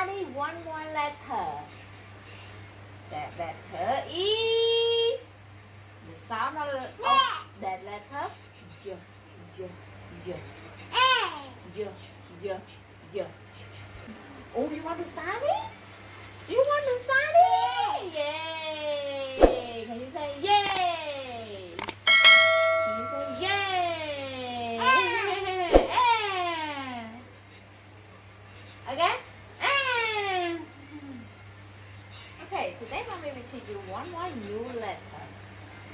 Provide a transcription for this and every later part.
study one more letter. That letter is the sound of that letter. Y, y, y. Y, y, y. Oh, you want to study? You want to study? Yay! Can you say yay? Can you say yay? Okay? Okay, today mommy will teach you one more new letter.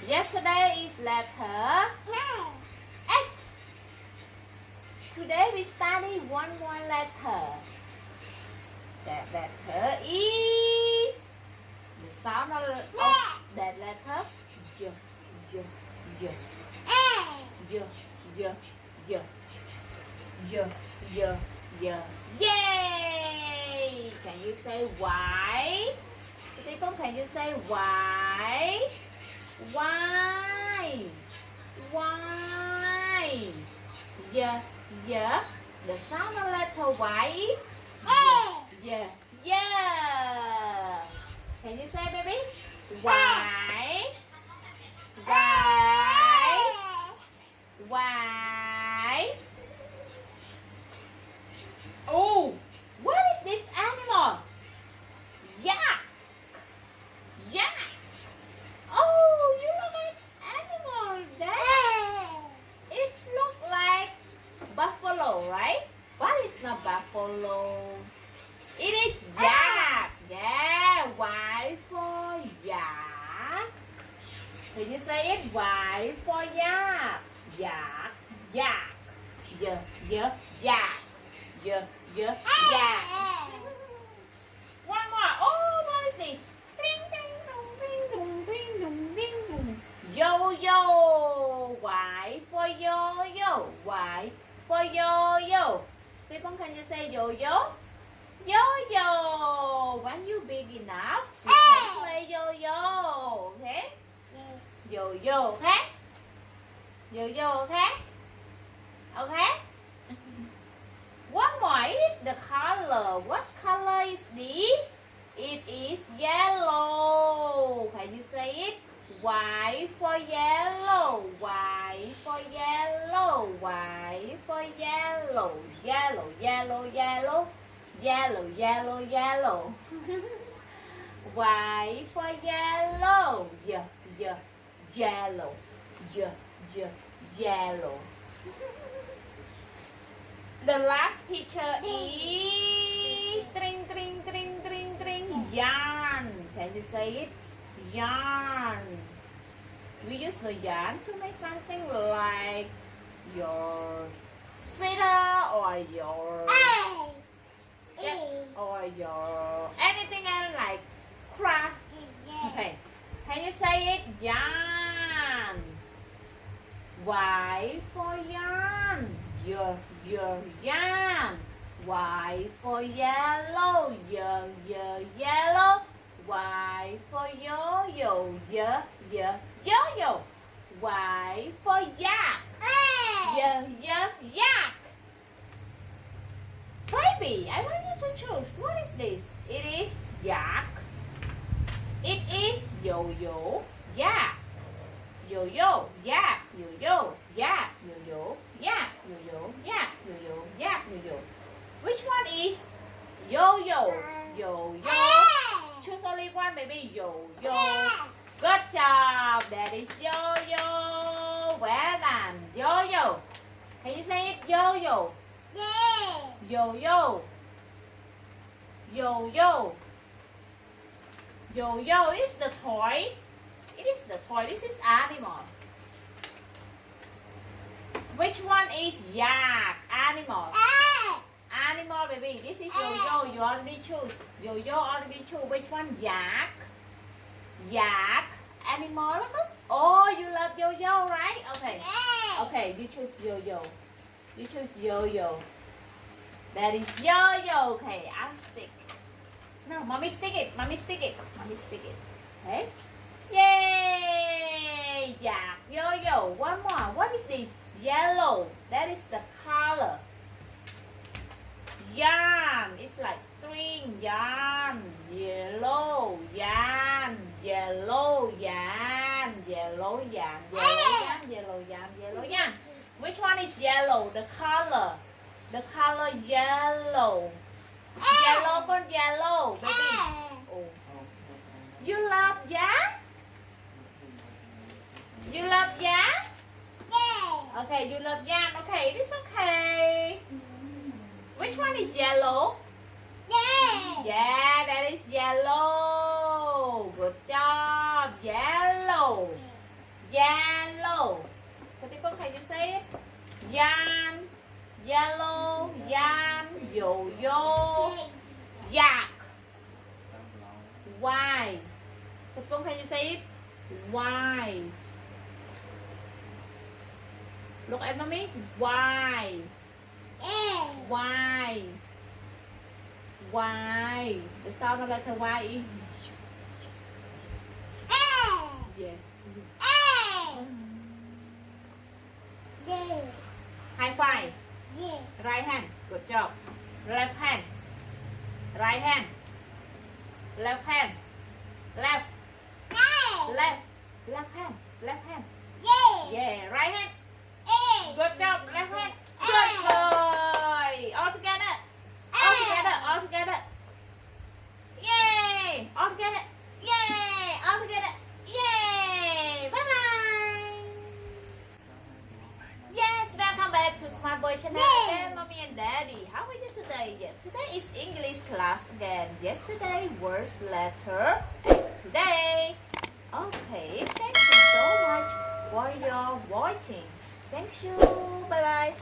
Yesterday is letter X. Today we study one more letter. That letter is the sound of that letter. Y, y, y. Y, y, y. Y, y, y. Yay! Can you say Y? Stephen, can you say Y? Y. Y. Y, y. The sound of letter Y is yeah, yeah. Can you say, baby? Y, Y, Y. Oh, what is this animal? Yak, yak. Oh, you look at animal. That it look like buffalo, right? But it's not buffalo. It is yak. Yeah, Y for yak. Can you say it? Y for yak. Yak, yak. Y, y, yak. Y, y, yak. One more. Oh, what is this? Ding, ding, dong, ding, dong, ding, dong, ding, dong. Yo-yo. Y for yo-yo. Y for yo-yo. Stephen, can you say yo-yo? Yo-yo. When you big enough, you can play yo-yo. Okay? Yo-yo, okay? Yo-yo, okay? Okay? One more. It is the color. What color is this? It is yellow. Can you say it? Y for yellow. Y for yellow. Y for yellow. Yellow, yellow, yellow. Yellow, yellow, yellow. Y for yellow. Y, y, yellow. Y, y, yellow. The last picture is tring, tring, tring, tring, tring. Yarn. Can you say it? Yarn. We use the yarn to make something like your sweater or your anything else like craft. Okay. Can you say it? Yarn. Y for yarn. Your yarn. Y for yellow. Yellow. Y for yo-yo. Yo-yo. Y for yak. Yak. Baby, I want you to choose. What is this? It is yak. It is yo-yo. Yak. Yo-yo. Yak. Yo-yo. Yak. Yo-yo. Yak. Yo-yo. Yak. Yo-yo. Yak. Yo-yo. Which one is yo-yo? Yo-yo. Choose only one, baby. Yo-yo. Good job. That is yo-yo. Well done. Yo-yo. Can you say it? Yo-yo. Yo-yo. Yo-yo. Yo-yo is the toy. It is the toy. This is animal. Which one is yak? Animal. Animal, baby. This is yo-yo. You already choose. Yo-yo already choose. Which one? Yak. Yak. Animal. Oh, you love yo-yo, right? Okay. Okay, you choose yo-yo. You choose yo-yo. That is yo-yo. Okay, I'll stick. No, mommy stick it. Mommy stick it. Mommy stick it. Okay. Yay! Yeah. Yo-yo. One more. What is this? Yellow. That is the color. Yarn. It's like string. green ยาน yellow ยาน yellow ยาน yellow ยาน yellow ยาน yellow ยาน yellow ยาน which one is yellow the color yellow yellow ก็ yellow baby oh you love ยาน you love ยาน okay you love ยาน okay it is okay which one is yellow yeah that is yellow good job yellow yellow so people can you say it yan yellow yan yo-yo yak why so people can you say it why look at mommy why why why the sound of letter Y is yeah high five right hand good job left hand right hand left hand left left left hand left hand yeah right hand good job left hand good boy all together all together all together yay all together yay all together yay bye bye yes welcome back to Smart Boy channel and mommy and daddy how are you today yeah today is English class again yesterday was letter and today okay thank you so much for your watching thank you bye bye